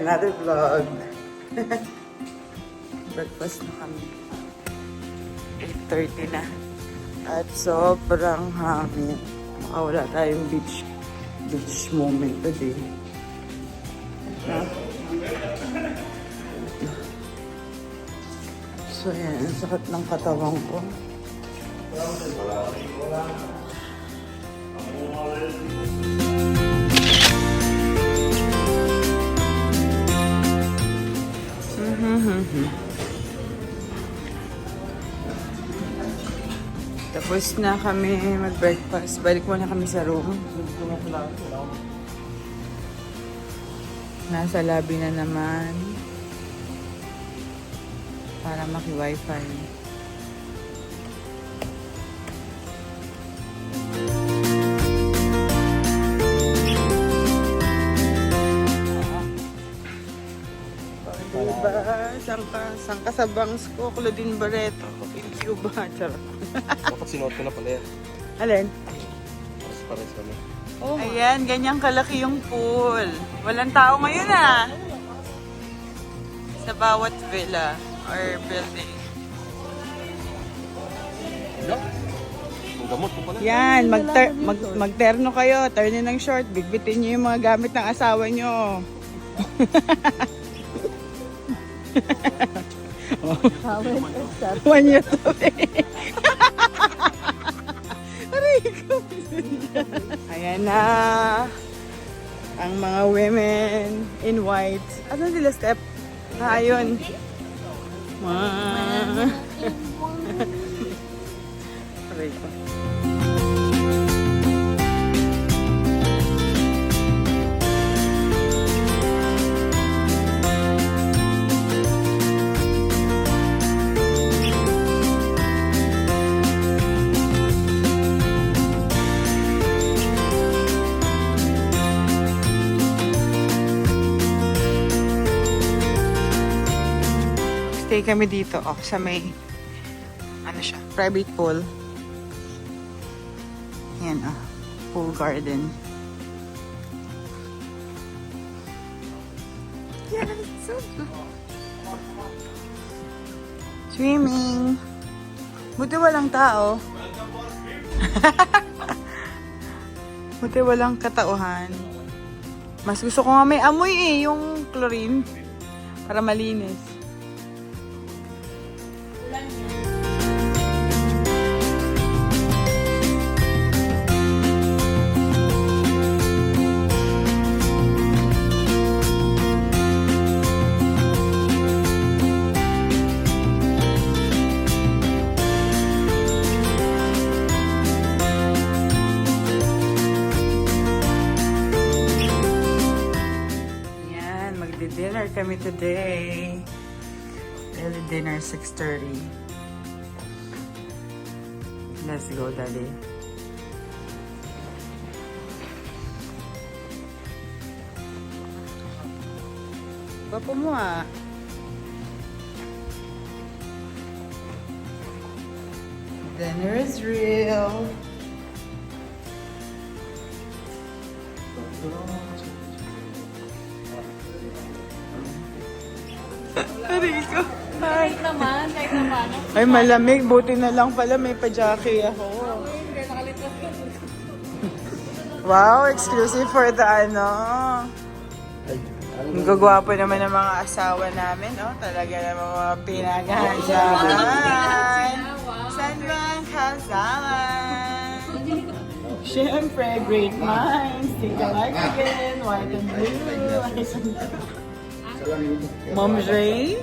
another vlog. Breakfast na kami. 8:30 na. At sobrang hangin. Wala tayong beach moment today. So yan, ang sakit ng katawan ko. Tapos na kami mag-breakfast. Balik muna kami sa room. Nasa lobby na naman. Para maki-wifi. Diba? Sangka sa bangs ko, Claudine Barreto. Thank you ba? Charot. Dapat sinuot ko na pala yan. Alin? Pares kami. Oh. Ayan, ganyang kalaki yung pool. Walang tao ngayon ah. Sa bawat villa or building. Ang gamot ko pala. Yan, magterno kayo. Turnin ng short. Bigbitin nyo yung mga gamit ng asawa nyo. One year to be. Ayan na ang mga women in white. Ano nila step? Ayun. Aray ko. Stay kami dito, sa may, private pool. Yan, pool garden. Yes, so good. Swimming. Buti walang tao. Buti walang katauhan. Mas gusto ko nga may amoy yung chlorine. Para malinis. Dinner kami today. Early dinner, 6:30. Let's go, Daddy. Papa mo Dinner is real. Rico. Kahit naman. Ay, malamig. Buti na lang pala may pa-jockey ako. Wow, exclusive for the Ang gagwapo naman ng mga asawa namin, Talaga naman mga pinaghahandaan. San ba ang kasalan? Siyempre, great minds. Think alike again. White and blue. Mom Ray?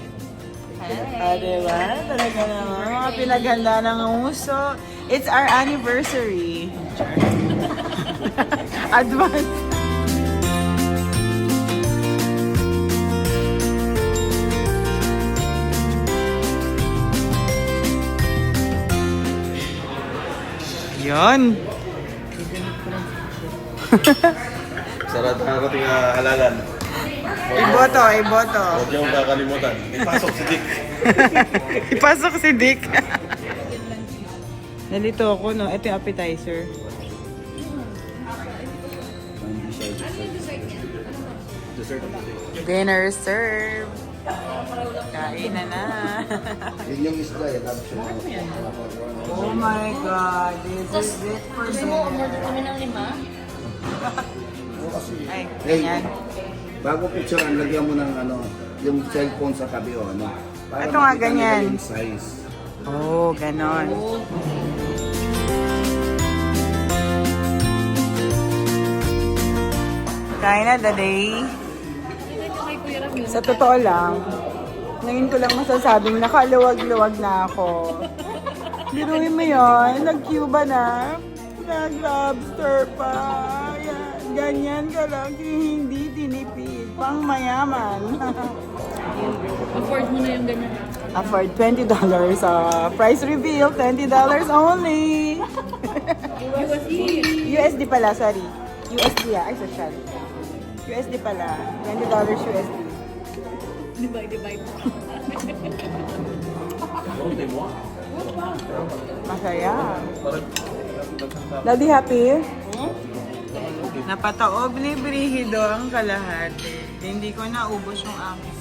Diba? Talaga naman. Mga pinaghanda ng uso. It's our anniversary. Advance. Yun. Sarap ang ating halalan. Iboto. Huwag niyong kakalimutan. Ipasok si Dick. Ipasok si Dick. Nalito ako, Ito yung appetizer. Dessert of the day. Dinner served. Kain na. Yun yung isda eh. Tapos yung Oh my God, this is it for Order dinner. kami ng 5. Ay, Hey, ganyan. bago picturean, lagyan mo ng ano, yung cellphone sa tabi o ano. Para Ito nga, makita ganyan. nila yung size. Oh, ganon. Kain na the day. Sa totoo lang, ngayon ko lang masasabing nakaluwag-luwag na ako. Biruin mo yun, nag-Cuba na, nag-lobster pa. Yan, ganyan ka lang, hindi tinipid, pang mayaman. Afford mo na yung ganyan. Afford $20. Price reveal, $20 only. USD pala, sorry. USD ay social. USD pala. $20 USD. Divide. Masaya. Daddy, happy? Napataob ni Brigido ang kalahati. Hindi ko naubos yung akin.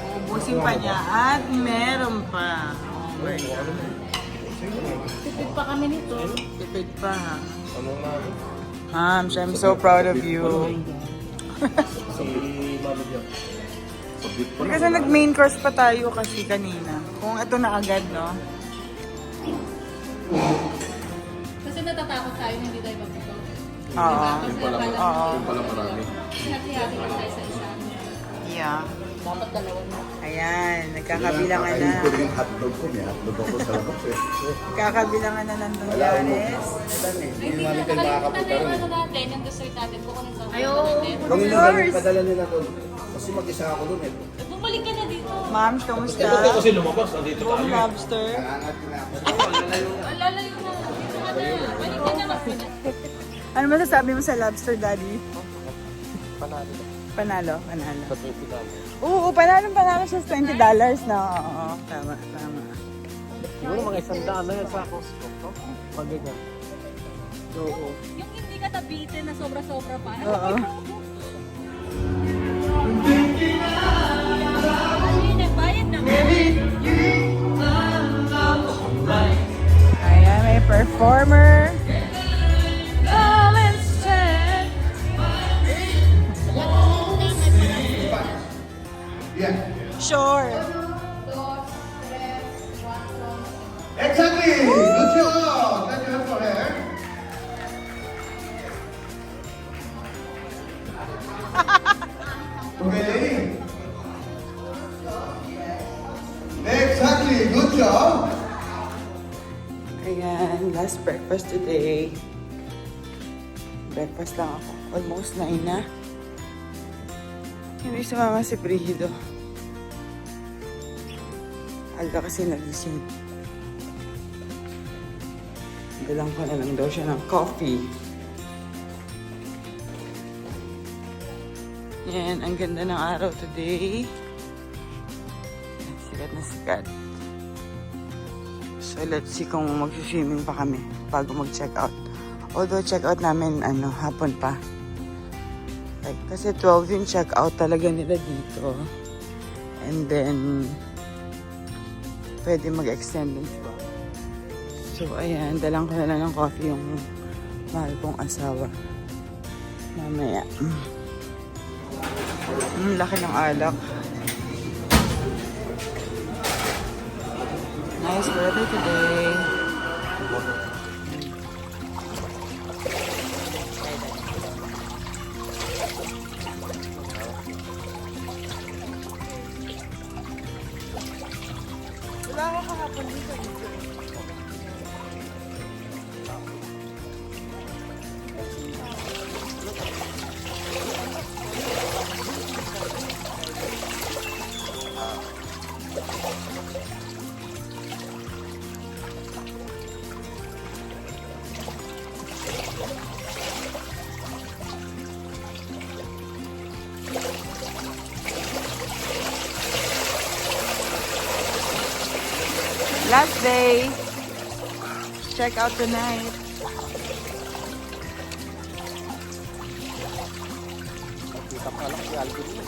Uubusin pa niya at meron pa. Oh my God. Tipid pa kami nito. Tipid pa ha. Ano na? Hams, I'm so proud of you. Si Mami Diak. Sabit pa Kasi nag-main course pa tayo kasi kanina. Kung ito na agad, no? Kasi natatakot tayo na hindi tayo mapito. Oo. Yung pala, Oo. yung pala marami. Kasi hati-hati lang tayo sa isa. Yeah. Dapat dalawa na. Ayan, nagkakabilangan na. Kakainin ko rin yung hotdog ko. May hotdog ako sa labas eh. Nagkakabilangan na ng Dulares. Hindi namin kayo makakapunta rin. Ano natin, yung dessert natin, kukunin sa Ayo. natin. Kung yun course. yung padala nila doon. Kasi mag-isa ako doon eh. Bumalik ka na dito. Ma'ams, kamusta? Ito kasi lumabas. Nandito Buong tayo. lobster. Nangangat na ako. Lalayo na. Dito ka na. Balik ka na. Ano masasabi mo sa lobster, Daddy? Panalo. Panalo. Oo, panalo siya sa $20 na. Oo, tama. Siguro mga 100 na yan sa Costco. Pag ganyan. Oo. Yung hindi ka tabitin na sobra-sobra pa. Oo. Bayad na. Ayan, may performer. Let's check. Sure. Exactly! Good job! Thank you for her. Okay, lady. Exactly, good job. Ayan, last breakfast today. Breakfast lang ako. Almost 9 na. Hindi sumama si Brigido. Aga kasi nagising. Dalang ko na lang daw siya ng coffee. Yan, ang ganda ng araw today. Sikat na sikat. So let's see kung mag-swimming pa kami bago mag-check out. Although check out namin hapon pa. Like, kasi 12 yung check out talaga nila dito. And then pwede mag-extend din pa. So ayan, dalang ko na lang ng coffee yung mahal kong asawa. Mamaya. Laki ng alak. Nice weather today. Wala ako kahapon dito. Last day. Check out tonight. Kita pa lang si Alvin mo.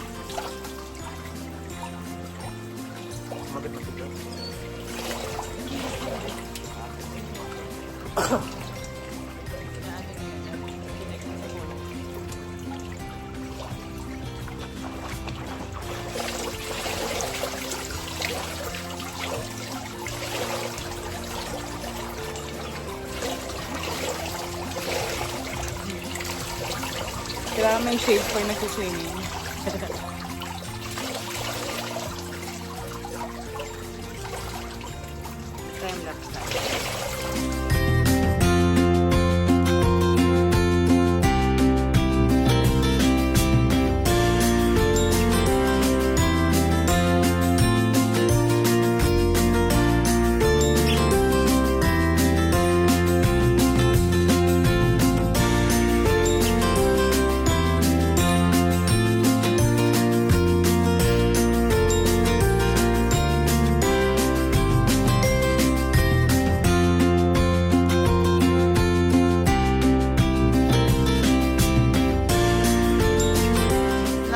Maganda pa siya. Kailangan may shade pag nag-swimming. Time lapse tayo.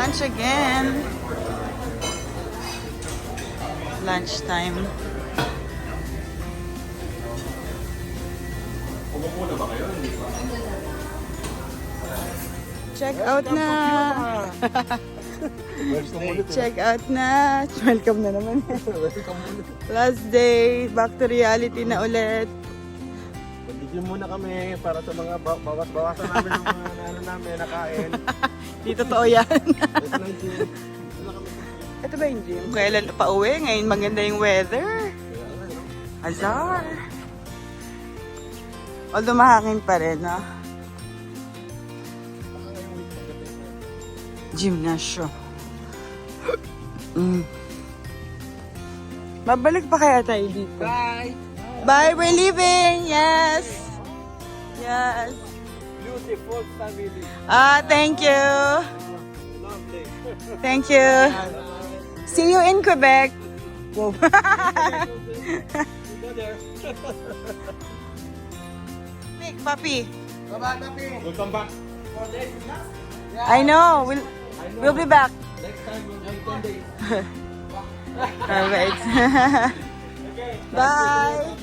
Lunch again. Lunchtime. Check out na. Check out na. Welcome na naman. Last day. Back to reality na ulit. Bigyan muna kami para sa mga bawas-bawasan namin ng mga ano namin, nakain. Di totoo yan. Ito na yung gym. Ito ba yung gym? Kailan pa uwi? Ngayon maganda yung weather. Azar. Although mahangin pa rin, no? Gymnasyo. Babalik pa kaya tayo dito? Bye! Bye, we're leaving! Yes! Yes! Beautiful family. Thank you! Lovely. Thank you! See you in Quebec! Wow. Go there. Nick, papi! Bye-bye, papi. We'll come back. I know! We'll be back! Next time we'll have 10 days. Alright. Okay. Bye!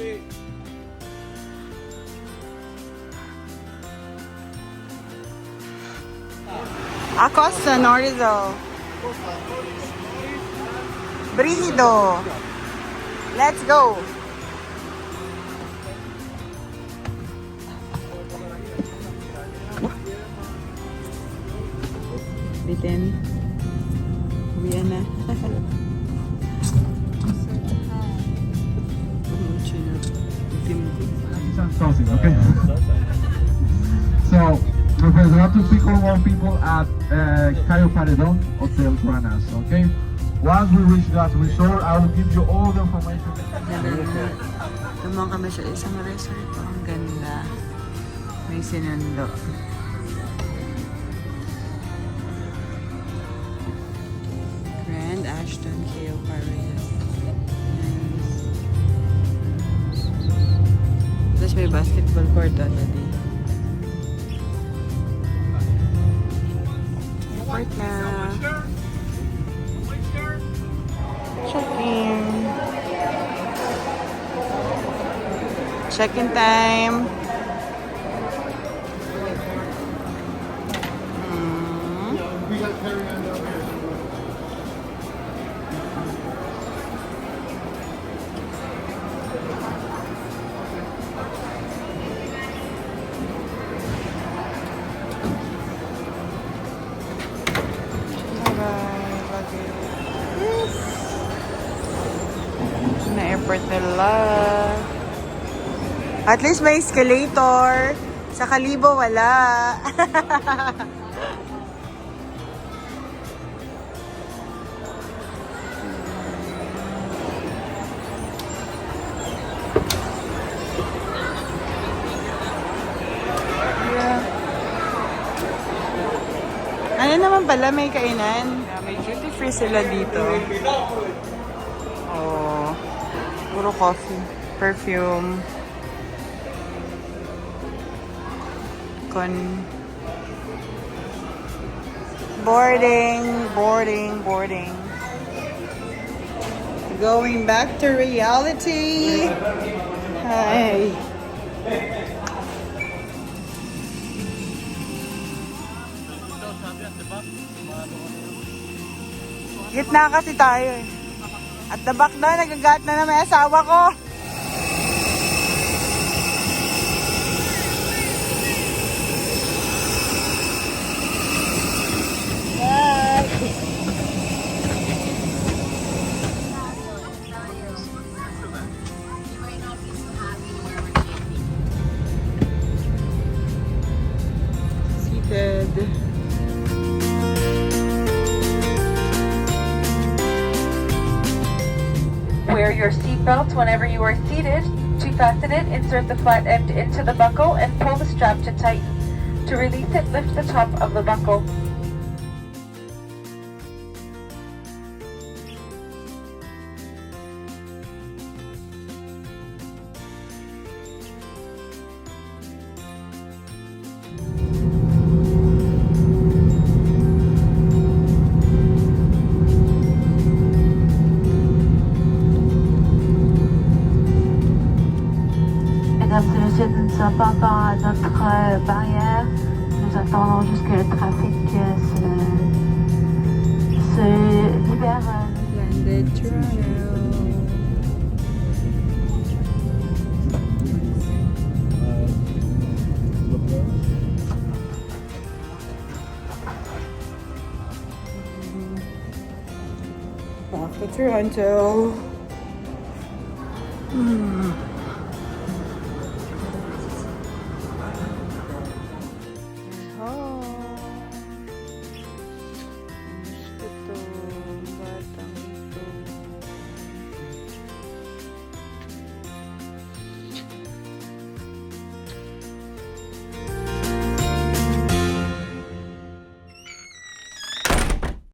Acosta, Norizo. Brigido. Let's go. Bitin. Uwian na. Sausage, okay? So, my friends, I have to pick on one people at Cayo Paredon Hotel Pranas, okay? Once we reach that resort, I will give you all the information. Tumang kami sa isang resort. Ang ganda. May sinundo. Grand Ashton Cayo Paredon. Nice. Tapos may basketball court already. Airport na. Check-in. Check-in time. Na airport nila. At least may escalator. Sa Kalibo, wala. Yeah. Ano naman pala, may kainan. May duty free sila dito. Oh, puro coffee, perfume, Boarding, boarding, boarding. Going back to reality. Hi. Gitna kasi tayo eh. At the back na, nagagat na may asawa ko. Seated. Wear your seatbelt whenever you are seated. To fasten it, insert the flat end into the buckle and pull the strap to tighten. To release it, lift the top of the buckle. Mesdames et messieurs, nous ne sommes pas encore à notre barrière. Nous attendons juste que le trafic se libère. Landed Toronto. Back to Toronto.